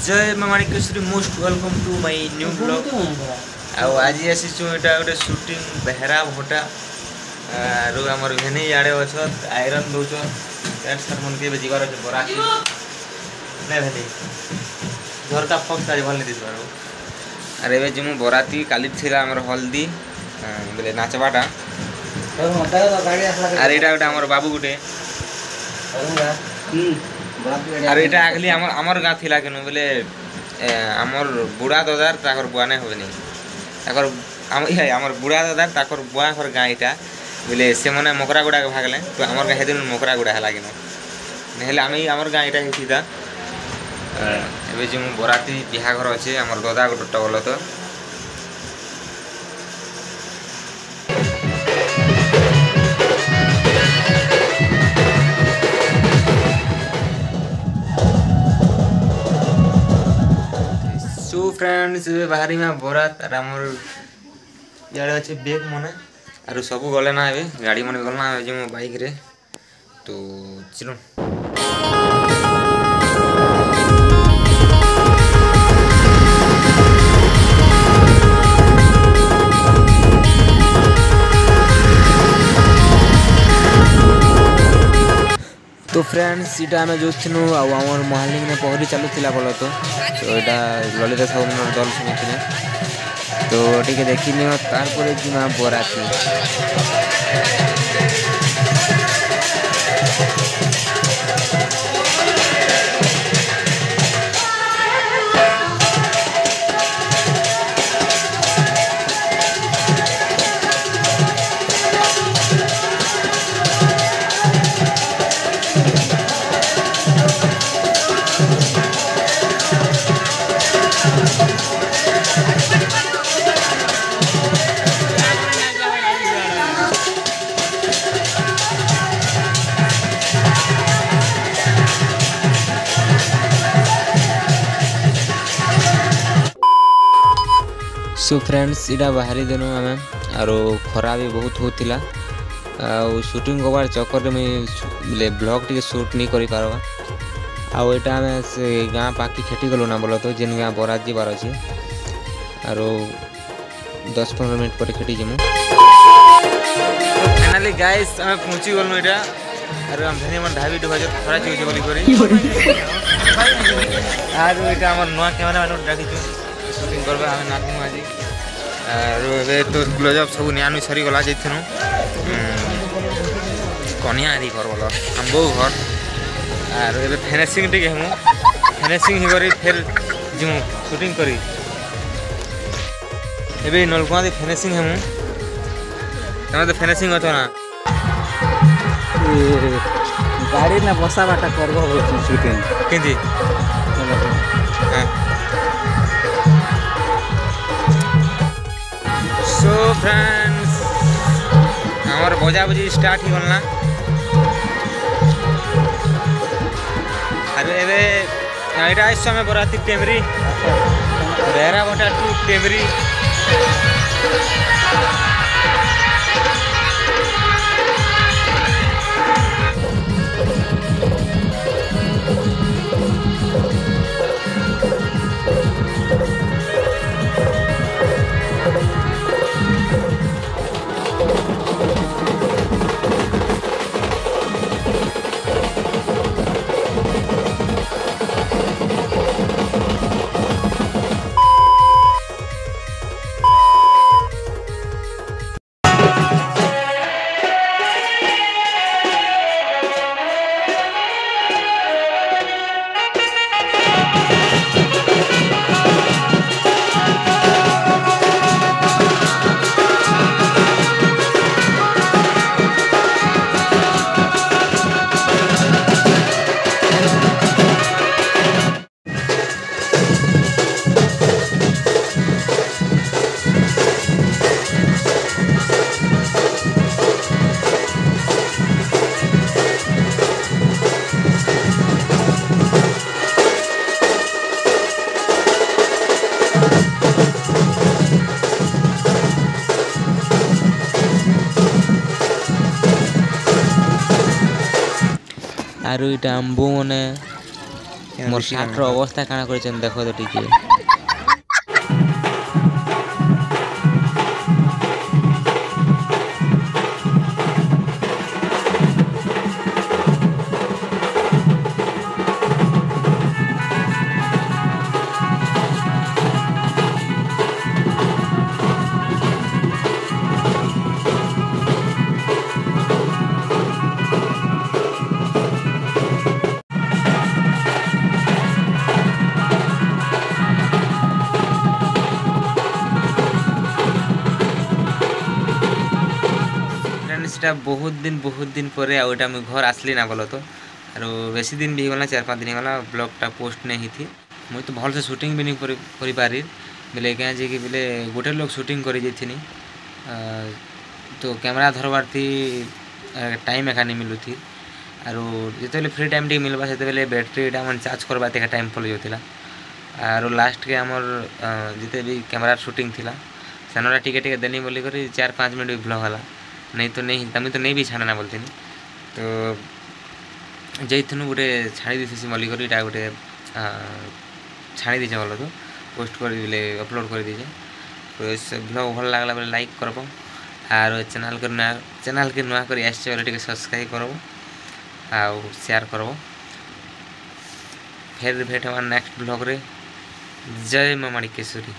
जय माँ Manikeshwari most welcome to my new blog. आज आसीचु एटा गोटे शूटिंग बेहरा भोटा आरो हमर भेने याडे अछ आयरन दोच पैंट शर्ट मन के जीवार अछि बराती नै भेले घर का फक ताज भल दिस बारो। अरे बे जमु बराती काली थिला हमर हल्दी बोले नाचबाटा अरे एटा गोटे हमर बाबू गोटे अरे एटा आगली हमर गाँ थिला केनु बोले हमर बुढ़ा दादार ताकर बुआ नै होबे नै ताकर हमर बुढ़ा दादार ताकर बुआ घर गाँ इटा बोले से मने मकरा गुड़ा के भागले तो हमर गाँ हेदिन मकरा गुड़ा हला केनु नेहले आमी हमर गाँ इटा हिता एबे जे मु बराती बिहा घर अछि हमर दादा गोटे टवल तो फ्रेंड्स बाहरी में बरात और आमर इे अच्छे बेग मन आर सब गले ना ए गाड़ी मन गलना जो मो बाइक रे तो चलो तो फ्रेंड्स इटा आम जो थी आमर महालिंग ने पहरी चलुला बोल तो यहाँ ललिता साहू मन दल शुणी तो टे देखी तार जीमा बराती सो फ्रेंड्स इटा बाहरी देनु आम आर खरा भी बहुत होता शूटिंग कबार चक्कर में ब्लॉग टी शूट नहीं कर पारवा आटा आम से गाँ पाखी खेटी गलु ना बोल तो जेन गाँ बरात जीवार अच्छे आर 10-15 मिनट पर खेटी जीमु फाइनाली गाइस आम पहुँची गलु इटा आर हम भेने मन ढाबी डुबा खरा चुचे बोली करी आर इटा हमर नवा कैमरा मैन डाकिछु शूटिंग करबा हमें नाचमु आज आरो तो ग्लोजअप सब नियानु सरी गला जइथनु कनिया आरी घर बोल हम बो घर आरो एबे फिनिशिंग टिके हमु फिनिशिंग ही करी फिर जिमु शूटिंग करी एबे नलकुआ दे फिनिशिंग हमु तमे तो फिनिशिंग होतो ना गाड़ी ना बसा बाटा करबो शूटिंग किंदी सो फ्रेंड्स हमार बजा बजी स्टार्ट ही गलना अरे एबे यहाँ आस समय बराती टेमरी बेहरा बटा टू टेमरी आरो इटा आंबो मने मोर सार्टर अवस्था काଣା करिछन देखो तो टिके फ्रेंड्स बहुत दिन पर आउटा मुझे घर आसली ना बोलो तो आरो बेसी दिन भी गला 4-5 दिन गला ब्लॉगटा पोस्ट नहीं थी मुझे तो भल से शूटिंग भी नहीं करी पारी बोले क्या जे कि बोले गोटे लोग शूटिंग करी जाइथिनी तो कैमरा धरबार थी टाइम एका नहीं मिलू थी आरो जिते फ्री टाइम टी मिलबा सेते बेले बैटरीटा मन चार्ज करबा ते टाइम पड़ जाउतिला आरो लास्ट के हमर जिते भी कैमरा शूटिंग थिला सेनोरा टिके देनी बोली करी 4-5 मिनट ब्लॉग हला नहीं तो नहीं तमें तो नहीं भी छाड़ना बोलते तो जैथनु गोटे छाड़ी दी मल्ली कर गोटे छाड़ी दीचे बोलो तो पोस्ट कर बोले अपलोड कर दीचे तो इस ब्लॉग भल लगला बोले लाइक करब आर चैनल के नुआ कर आसटे सब्सक्राइब करब आउ शेयर करब फिर भेट हमार नेक्स्ट ब्लॉग रे जय मां माणिकेश्वरी।